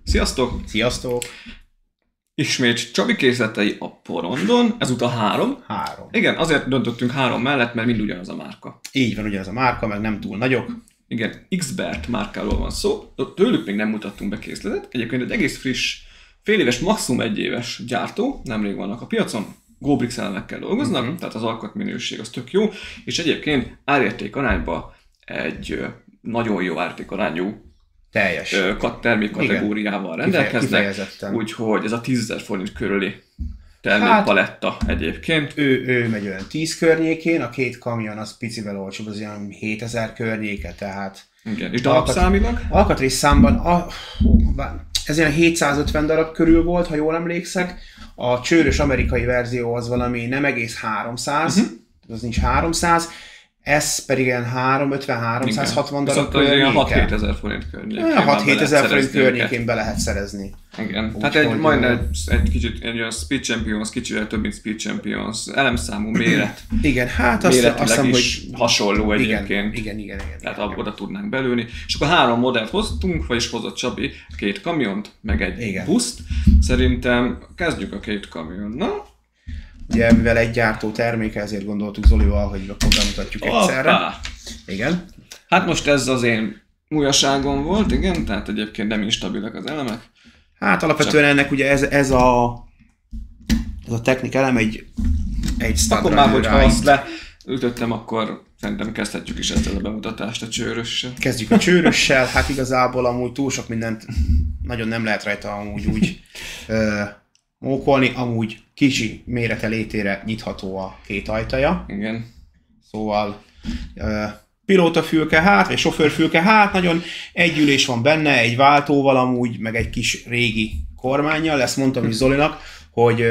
Sziasztok! Sziasztok! Ismét Csabi készletei a porondon, ezúttal 3. 3. Igen, azért döntöttünk 3 mellett, mert mind ugyanaz a márka. Így van, ugyanaz a márka, meg nem túl nagyok. Igen, Xbert márkáról van szó, tőlük még nem mutattunk be készletet. Egyébként egy egész friss, fél éves, maximum 1 éves gyártó, nemrég vannak a piacon, Gobrix elemekkel dolgoznak, tehát az alkatminőség az tök jó, és egyébként árérték arányban egy nagyon jó árértékarányú teljes termékkategóriával rendelkeznek, úgyhogy ez a 10.000 forint körüli termékpaletta egyébként. Ő megy olyan 10 környékén, a 2 kamion az picivel olcsóbb, az olyan 7000 környéke, tehát... Igen, és darabszámilag? Alkatrészszámban, ez olyan 750 darab körül volt, ha jól emlékszek. A csőrös amerikai verzió az valami nem egész 300, az nincs 300. Ez pedig ilyen 350-360 darab környéke. 6-7 ezer forint környékén. 6-7 ezer forint környékén be lehet szerezni. Igen, tehát majdnem egy kicsit egy olyan Speed Champions, kicsivel több, mint Speed Champions, elemszámú méret. Igen, hát azt hiszem, hogy hasonló egyébként. Igen. Tehát oda tudnánk belülni. És akkor 3 modellt hoztunk, vagyis hozott Csabi 2 kamiont, meg egy buszt. Szerintem kezdjük a 2 kamionnal. Ugye, mivel egy gyártó terméke, ezért gondoltuk Zolival, hogy akkor bemutatjuk egyszerre. Igen. Hát most ez az én újaságom volt, igen, tehát egyébként nem instabilek az elemek. Hát alapvetően ennek ugye ez a technik elem egy studra. Akkor már, hogyha azt leütöttem, akkor szerintem kezdhetjük is ezzel a bemutatást a csőrössel. Kezdjük a csőrössel, hát igazából amúgy túl sok mindent nagyon nem lehet rajta amúgy úgy mókolni, amúgy kicsi mérete létére nyitható a 2 ajtaja. Igen. Szóval pilótafülke vagy sofőrfülke nagyon egy ülés van benne, egy váltóval amúgy, meg egy kis régi kormánnyal. Ezt mondtam is Zolinak, hogy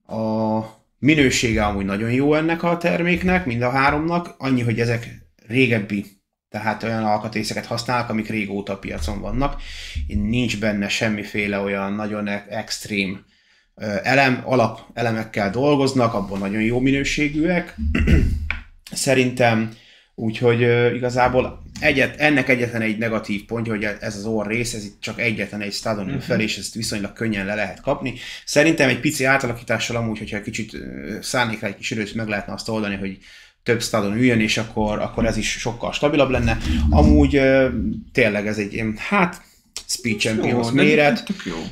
a minősége amúgy nagyon jó ennek a terméknek, mind a 3-nak, annyi, hogy ezek régebbi, tehát olyan alkatrészeket használnak, amik régóta a piacon vannak. Nincs benne semmiféle olyan nagyon extrém elemekkel dolgoznak, abban nagyon jó minőségűek. Szerintem, úgyhogy igazából ennek egyetlen egy negatív pontja, hogy ez az orr rész, ez itt csak egyetlen egy studon ül fel, és ezt viszonylag könnyen le lehet kapni. Szerintem egy pici átalakítással amúgy, hogyha kicsit szánnék rá egy kis időt, meg lehetne azt oldani, hogy több studon üljön, és akkor ez is sokkal stabilabb lenne. Amúgy tényleg ez egy, Speed Champions méret,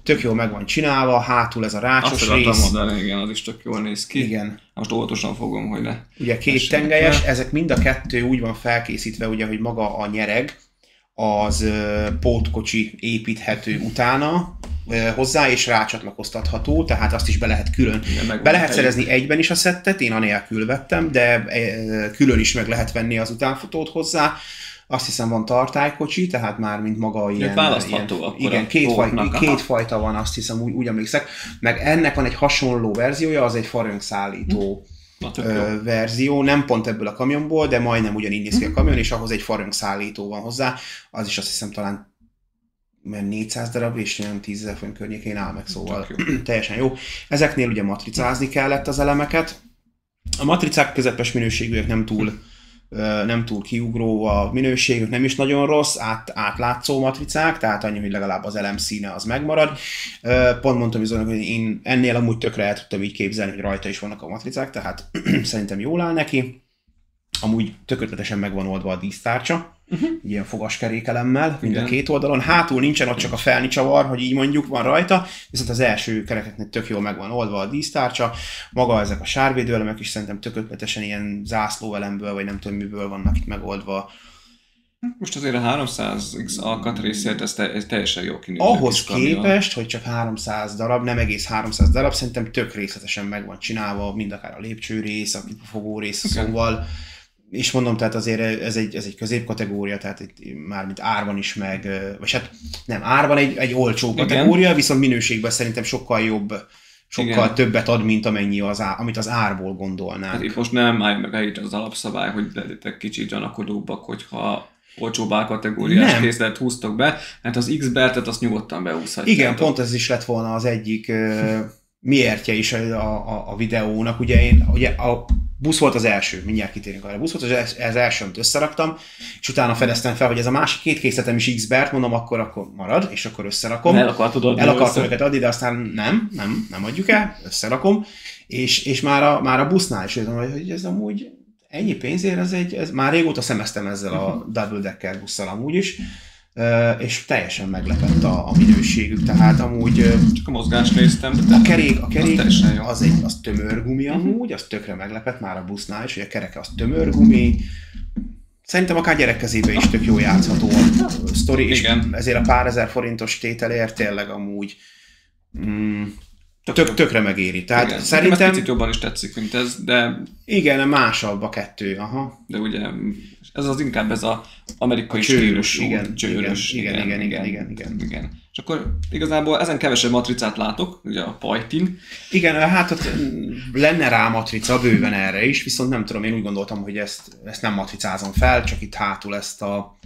tök jó meg van csinálva, hátul ez a rácsos rész. Igen, az is tök jól néz ki. Igen. Most óvatosan fogom, hogy ne. Ugye 2 tengelyes, ezek mind a 2 úgy van felkészítve, ugye, hogy maga a nyereg, az pótkocsi építhető utána hozzá, és rácsatlakoztatható, tehát azt is be lehet külön. Igen, be lehet szerezni egyben is a szettet, én anélkül vettem, de külön is meg lehet venni az utánfutót hozzá. Azt hiszem van tartálykocsi, tehát már mint maga ilyen... Választható igen, két fajta van, azt hiszem, úgy emlékszek. Meg ennek van egy hasonló verziója, az egy farönkszállító verzió, nem pont ebből a kamionból, de majdnem ugyanígy néz ki a kamion, és ahhoz egy farönkszállító van hozzá. Az is azt hiszem talán 400 darab, és olyan 10 000 forint környékén áll meg, szóval teljesen jó. Ezeknél ugye matricázni kellett az elemeket. A matricák közepes minőségűek, nem túl kiugró a minőségük, nem is nagyon rossz, átlátszó matricák, tehát annyi, hogy legalább az elem színe az megmarad. Pont mondtam Izolnak, hogy én ennél amúgy tökre el tudtam így képzelni, hogy rajta is vannak a matricák, tehát szerintem jól áll neki. Amúgy tökéletesen meg van oldva a dísztárcsa, ilyen fogaskerékelemmel, mind a 2 oldalon. Hátul nincsen ott csak a felnicsavar, hogy így mondjuk van rajta, viszont az első kerekeknek tök jól meg van oldva a dísztárcsa. Maga ezek a sárvédőelemek is szerintem tökéletesen ilyen zászlóelemből, vagy nem tudom miből vannak itt megoldva. Most azért a 300X alkatrészért ez teljesen jó kinéző. Ahhoz képest, hogy csak 300 darab, nem egész 300 darab, szerintem tök részletesen meg van csinálva, mind akár a lépcsőrész, a fogórész, szóval. És mondom, tehát azért ez egy középkategória, tehát mármint árban is meg, vagy hát nem, árban egy olcsó kategória, viszont minőségben szerintem sokkal jobb, sokkal többet ad, mint amennyi amit az árból gondolnánk. Hát itt most nem állj meg helyét az alapszabály, hogy legyetek kicsit gyanakodóbbak, hogyha olcsóbb árkategóriás készlet húztok be, hát az Xbertet azt nyugodtan behúzhatjátok. Igen, pont ez is lett volna az egyik miértje is a videónak. Ugye busz volt az első, mindjárt kitérünk arra. Busz volt az első, amit összeraktam, és utána fedeztem fel, hogy ez a másik 2 készletem is X-bert, mondom, akkor marad, és akkor összerakom. El akartam őket adni, de aztán nem adjuk el, összerakom. És már a busznál is tudom, hogy ez amúgy ennyi pénzért, ez már régóta szemeztem ezzel a double decker busszal amúgy is, és teljesen meglepett a minőségük, tehát amúgy... Csak a mozgást néztem, de a kerék az tömörgumi amúgy, az tökre meglepett már a busznál is, hogy a kereke az tömörgumi. Szerintem akár gyerek kezébe is tök jó játszható a sztori, és ezért a pár ezer forintos tételért tényleg amúgy tökre megéri. Tehát igen, szerintem... Ez picit jobban is tetszik, mint ez, de... Igen, másabb a 2, aha. De ugye ez az inkább ez az amerikai stílusú, csőrös. Igen. És akkor igazából ezen kevesebb matricát látok, ugye a pajtin. Igen, hát ott lenne rá matrica bőven erre is, viszont nem tudom, én úgy gondoltam, hogy ezt nem matricázom fel, csak itt hátul ezt a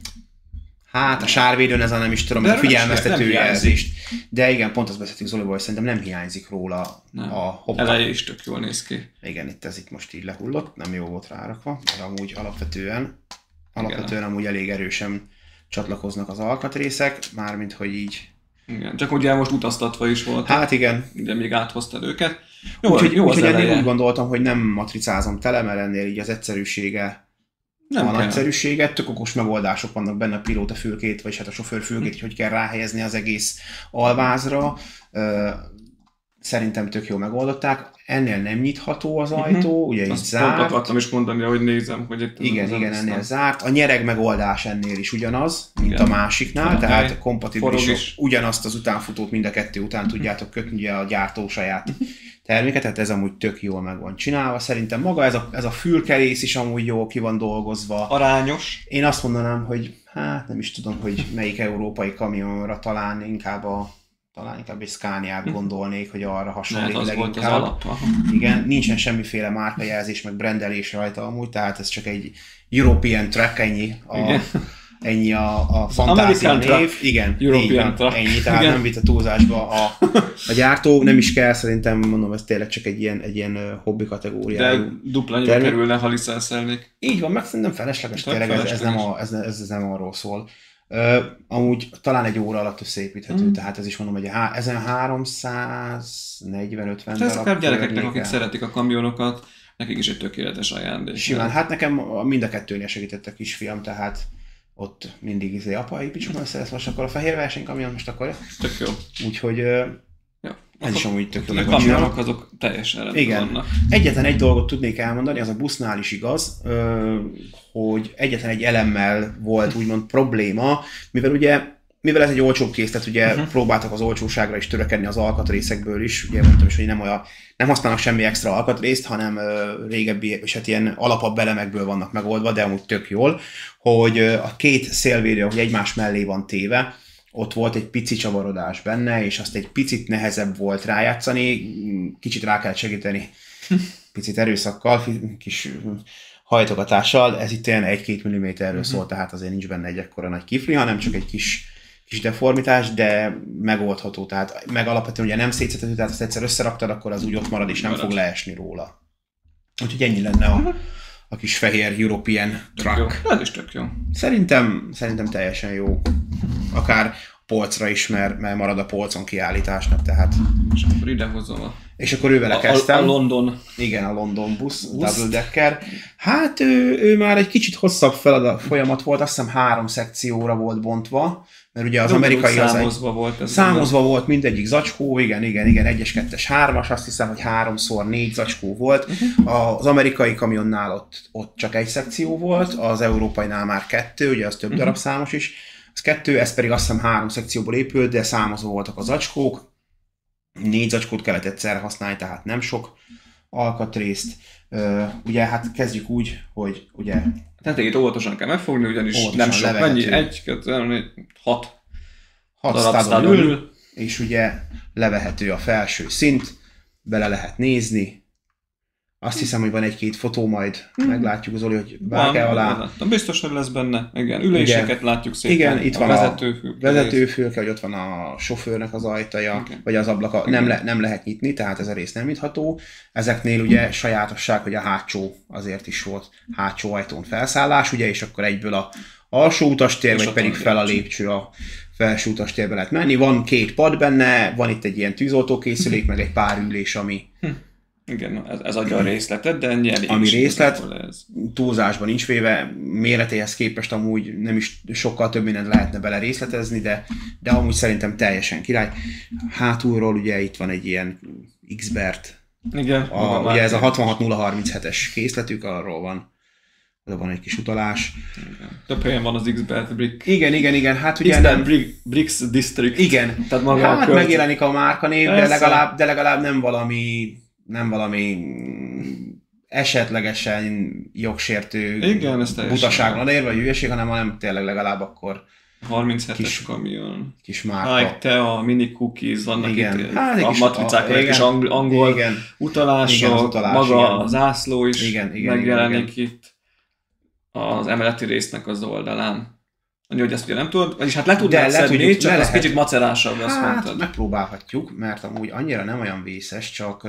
sárvédőn ez a nem is tudom, a figyelmeztető jelzést. De igen, pont azt beszéltünk Zolival, hogy szerintem nem hiányzik róla a hoppa. Eleje is tök jól néz ki. Igen, ez itt most így lehullott, nem jó volt rárakva, mert amúgy alapvetően amúgy elég erősen csatlakoznak az alkatrészek, mármint hogy így. Igen, csak ugye most utaztatva is volt. Hát igen. Ugye még áthoztad őket. Úgyhogy ennél úgy gondoltam, hogy nem matricázom tele, mert ennél így az egyszerűsége a nagyszerűséget, tök okos megoldások vannak benne a pilóta fülkét, vagy hát a sofőr fülkét, hogy kell ráhelyezni az egész alvázra. Szerintem tök jól megoldották. Ennél nem nyitható az ajtó, ugye itt zárt. Pont akartam is mondani, hogy nézem, hogy itt... Igen, ennél zárt. A nyereg megoldás ennél is ugyanaz, mint a másiknál, tehát kompatibilis, ugyanazt az utánfutót mind a 2 után tudjátok kötni, ugye a gyártó saját terméket, tehát ez amúgy tök jól meg van csinálva. Szerintem maga ez a fülkerész is amúgy jól ki van dolgozva. Arányos. Én azt mondanám, hogy hát nem is tudom, hogy melyik európai kamionra talán inkább egy Scaniát gondolnék, hogy arra hasonlít leginkább. Igen, nincsen semmiféle márkajelzés, meg brendelés rajta amúgy, tehát ez csak egy European Truck, ennyi a fantázia név. Igen, ennyi, tehát nem vitt a túlzásba a gyártó, nem is kell, szerintem mondom, ez tényleg csak egy ilyen hobbi kategóriájú. De dupla annyiba kerülne, ha licenszelnék. Így van, meg szerintem felesleges, tényleg ez nem arról szól. Amúgy talán egy óra alatt összeépíthető, tehát ez is mondom, hogy ezen 340-50 darab. Ez akár gyerekeknek, akik szeretik a kamionokat, nekik is egy tökéletes ajándék. Simán, hát nekem mind a 2-nél segített a kisfiam, tehát ott mindig apa, építsük meg ezt, most akkor a fehér versenykamion, most akkor... Tök jó. Úgyhogy ez is amúgy tök jó. A kamionok azok teljesen rendben vannak. Egyetlen egy dolgot tudnék elmondani, az a busznál is igaz, hogy egyetlen egy elemmel volt úgymond probléma, mivel ez egy olcsóbb készlet, ugye próbáltak az olcsóságra is törekedni az alkatrészekből is, ugye mondtam is, hogy nem használnak semmi extra alkatrészt, hanem régebbi, és hát ilyen alapabb elemekből vannak megoldva, de amúgy tök jól, hogy a 2 szélvédő, hogy egymás mellé van téve, ott volt egy pici csavarodás benne, és azt egy picit nehezebb volt rájátszani, kicsit rá kell segíteni, picit erőszakkal, kis hajtogatással, ez itt ilyen 1-2 mm-ről szól, tehát azért nincs benne egy ekkora nagy kifli, hanem csak egy kis deformitás, de megoldható, tehát meg alapvetően ugye nem szétszetető, tehát ezt egyszer összeraktad, akkor az úgy ott marad, és nem fog leesni róla. Úgyhogy ennyi lenne a kis fehér European Truck. Ez is tök jó. Szerintem teljesen jó. Akár polcra is, mert marad a polcon kiállításnak, tehát... És akkor idehozom és akkor ővele kezdtem. A London. Igen, a London busz, double decker. Hát ő már egy kicsit hosszabb folyamat volt, azt hiszem 3 szekcióra volt bontva, mert ugye az amerikai számozva volt. Számozva volt mindegyik zacskó, igen, 1-es, 2-es, 3-as, azt hiszem, hogy 3x4 zacskó volt. Az amerikai kamionnál ott csak 1 szekció volt, az európainál már 2, ugye az több darab számos is. Az 2, ez pedig azt hiszem 3 szekcióból épült, de számozva voltak a zacskók. 4 zacskót kellett egyszerre használni, tehát nem sok alkatrészt. Ugye hát kezdjük úgy, hogy ugye... Tehát óvatosan kell megfogni, ugyanis nem sok, mennyi? 1, 2, 3, 4, 6 darab ül, és ugye levehető a felső szint, bele lehet nézni, Azt hiszem, hogy van egy-két fotó, majd meglátjuk, Zoli, hogy vág-e alá. Biztos, hogy lesz benne. Igen, üléseket látjuk szépen. Igen, itt van a vezetőfülke, hogy ott van a sofőrnek az ajtaja, vagy az ablaka. Nem lehet nyitni, tehát ez a rész nem nyitható. Ezeknél ugye sajátosság, hogy a hátsó azért is volt hátsó ajtón felszállás, ugye, és akkor egyből a alsó utastér, vagy pedig fel a lépcső a felső utastérbe lehet menni. Van 2 pad benne, van itt egy ilyen tűzoltókészülék, meg egy pár ülés, ami... Igen, ez adja a részletet, de ennyi elég. Ami részlet, túlzásban nincs véve, méretéhez képest amúgy nem is sokkal több mindent lehetne bele részletezni, de amúgy szerintem teljesen király. Hátulról ugye itt van egy ilyen Xbert, igen, ugye ez a 66037-es készletük, arról van. Oda van egy kis utalás. Igen. Több helyen van az Xbert Brick. Igen. Hát ugye Xbert Bricks District. Igen. Tehát maga hát megjelenik a márkanév, de legalább nem valami esetlegesen jogsértő butaságon érve, vagy hülyeség, hanem tényleg legalább akkor 37-es kamion. Kis márka. Like te, a mini cookies, vannak igen. itt a matricákon egy kis angol utalások, maga a zászló is megjelenik itt az emeleti résznek az oldalán. Hogy ezt ugye nem tudod, vagyis hát le tudnád szedni, csak az kicsit macerásabb, azt mondtad. Megpróbálhatjuk, mert amúgy annyira nem olyan vészes, csak...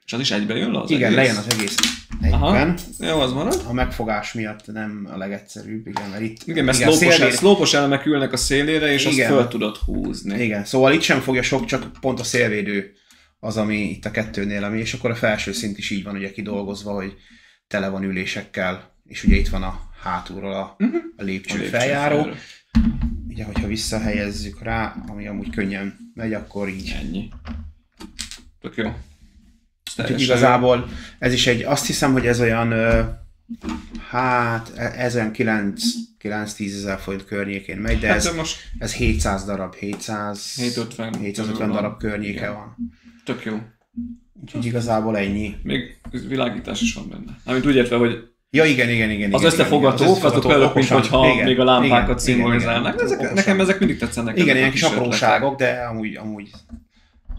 És az is egyben jön le az igen, egész? lejön az egész egyben. Aha. Jó, az marad. A megfogás miatt nem a legegyszerűbb, igen, mert itt... Igen, mert szlópos elemek ülnek a szélére, és azt föl tudod húzni. Igen, szóval itt sem fogja sok, csak pont a szélvédő az, ami itt a 2-nél, ami, és akkor a felső szint is így van ugye kidolgozva, hogy tele van ülésekkel, és ugye itt van a hátulról a lépcső feljáró. Ugye, hogyha visszahelyezzük rá, ami amúgy könnyen megy, akkor így. Ennyi. Tök jó. Igazából ez is egy, azt hiszem, hogy ez olyan, ez olyan 9-10 ezer forint környékén megy, de ez 700 darab, 750 darab környéke van. Tök jó. Úgyhogy igazából ennyi. Még világítás is van benne. Amit úgy értve, hogy ja, igen. Az összefogatók, azok olyanok, mint hogyha még a lámpákat szimbolizálnak. Nekem ezek mindig tetszenek. Igen, ilyen kis apróságok, de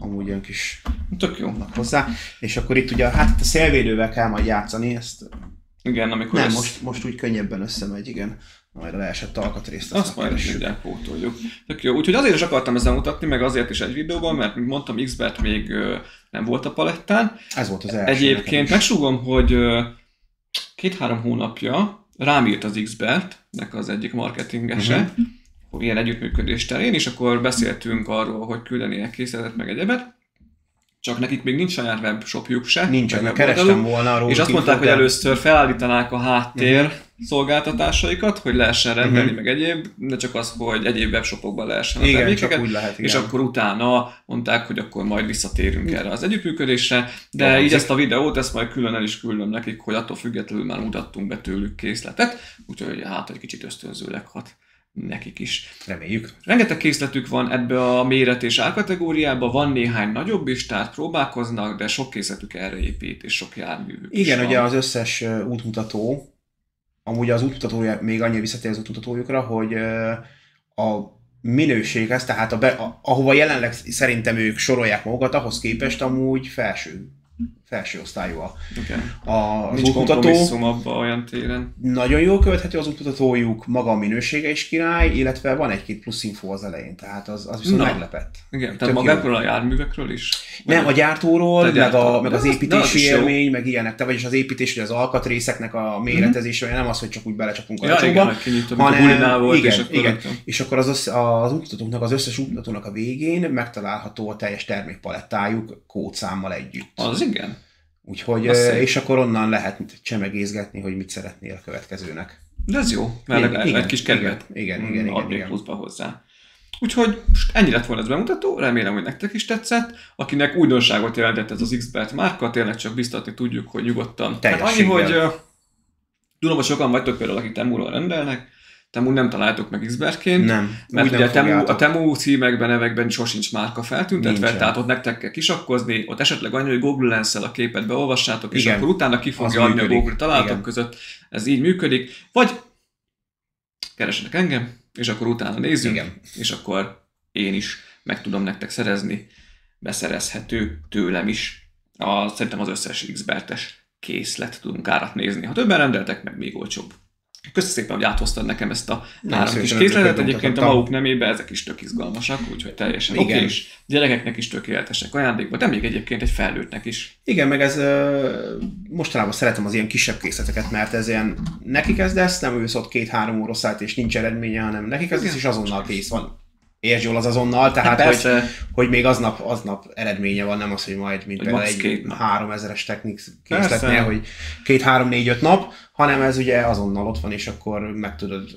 amúgy olyan kis tök jó hozzá. És akkor itt ugye hát a szélvédővel kell majd játszani, ezt igen, amikor nem, most úgy könnyebben összemegy, igen. Majd a leesett alkatrészt azt majd mindjárt pótoljuk. Tök jó. Úgyhogy azért is akartam ezzel mutatni, meg azért is egy videóban, mert mint mondtam, Xbert még nem volt a palettán. Ez volt az első. Egyébként megsúgom, hogy 2-3 hónapja rám írt az Xbertnek az egyik marketingese, ilyen együttműködés terén, és akkor beszéltünk arról, hogy küldenének készletet meg egyebet. Csak nekik még nincs saját webshopjuk se. Nincsen, kerestem volna arról. És azt mondták, hogy először felállítanák a háttér szolgáltatásaikat, hogy lehessen rendelni meg egyéb, de csak az, hogy egyéb webshopokban lehessen a termékeket. Úgy lehet, és akkor utána mondták, hogy akkor majd visszatérünk erre az együttműködésre, de így ezt a videót, ezt majd külön el is küldöm nekik, hogy attól függetlenül már mutattunk be tőlük készletet, úgyhogy hát egy kicsit ösztönzőleg hat nekik is. Reméljük. Rengeteg készletük van ebbe a méret és árkategóriába, van néhány nagyobb is, tehát próbálkoznak, de sok készletük erre épít, és sok járművük igen, is ugye van. Az összes útmutató, amúgy az útmutatója, még annyi visszatér az útmutatójukra, hogy a minőséghez, tehát ahova jelenleg szerintem ők sorolják magukat, ahhoz képest amúgy felső osztályú az útmutató. Abba olyan téren. Nagyon jól követhető az útmutatójuk, maga a minősége is király, illetve van egy-két plusz info az elején, tehát az viszont meglepett. Igen, tehát magakról a járművekről is? Nem, a gyártóról, meg az építési élmény, meg ilyenek, vagyis az építés, az alkatrészeknek a méretezése, nem az, hogy csak úgy belecsapunk a lecsóba, hanem igen. És akkor az útmutatóknak, az összes útmutatónak a végén megtalálható a teljes termékpalettájuk kódszámmal együtt. Az igen. Úgyhogy, és akkor onnan lehet csemegézgetni, hogy mit szeretnél a következőnek. De ez jó, mert egy kis kedvet adnék pluszba hozzá. Úgyhogy ennyi lett volna ez bemutató, remélem, hogy nektek is tetszett. Akinek újdonságot jelentett ez az Xbert márka, tényleg csak biztatni tudjuk, hogy nyugodtan. Hát annyi, hogy tudom, hogy sokan vagytok például, akik Temuról rendelnek, Temu nem találtok meg Xbertként, mert ugye a Temu címekben, nevekben sosincs márka feltüntetve, tehát ott nektek kell kisakkozni, ott esetleg annyi, hogy Google Lens-szel a képet beolvassátok, és akkor utána ki fogja adni a Google találatok között. Ez így működik. Vagy keresetek engem, és akkor utána nézzünk, és akkor én is meg tudom nektek szerezni, beszerezhető tőlem is. Szerintem az összes Xbertes készlet tudunk árat nézni. Ha többen rendeltek, meg még olcsóbb. Köszönöm szépen, hogy áthoztad nekem ezt a 3 kis készletet. Egyébként a maguk nemében ezek is tök izgalmasak, úgyhogy teljesen oké, és gyerekeknek is tökéletesek ajándékba, de még egyébként egy felnőttnek is. Igen, meg ez mostanában szeretem az ilyen kisebb készleteket, mert ez ilyen neki kezdesz, nem ülsz ott 2-3 óra szállt, és nincs eredménye, hanem neki kezdesz, és azonnal kész van. Értsd jól az azonnal, tehát hogy még aznap eredménye van, nem az, hogy majd mint például egy 3000-es technik készletnél, hogy 2-3-4-5 nap, hanem ez ugye azonnal ott van, és akkor meg tudod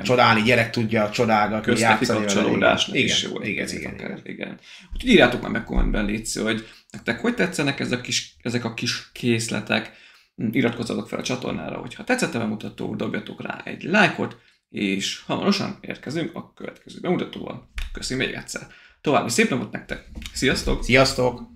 csodálni, gyerek tudja csodálgatni, játszani. Köztekikapcsolódásnak is jó. Igen. Úgyhogy írjátok már meg kommentben, létszik, hogy nektek hogy tetszenek ezek a kis készletek, iratkozzatok fel a csatornára, hogyha tetszett a bemutató, dobjatok rá egy lájkot, és hamarosan érkezünk a következő bemutatóval. Köszönöm még egyszer. További szép napot nektek. Sziasztok! Sziasztok!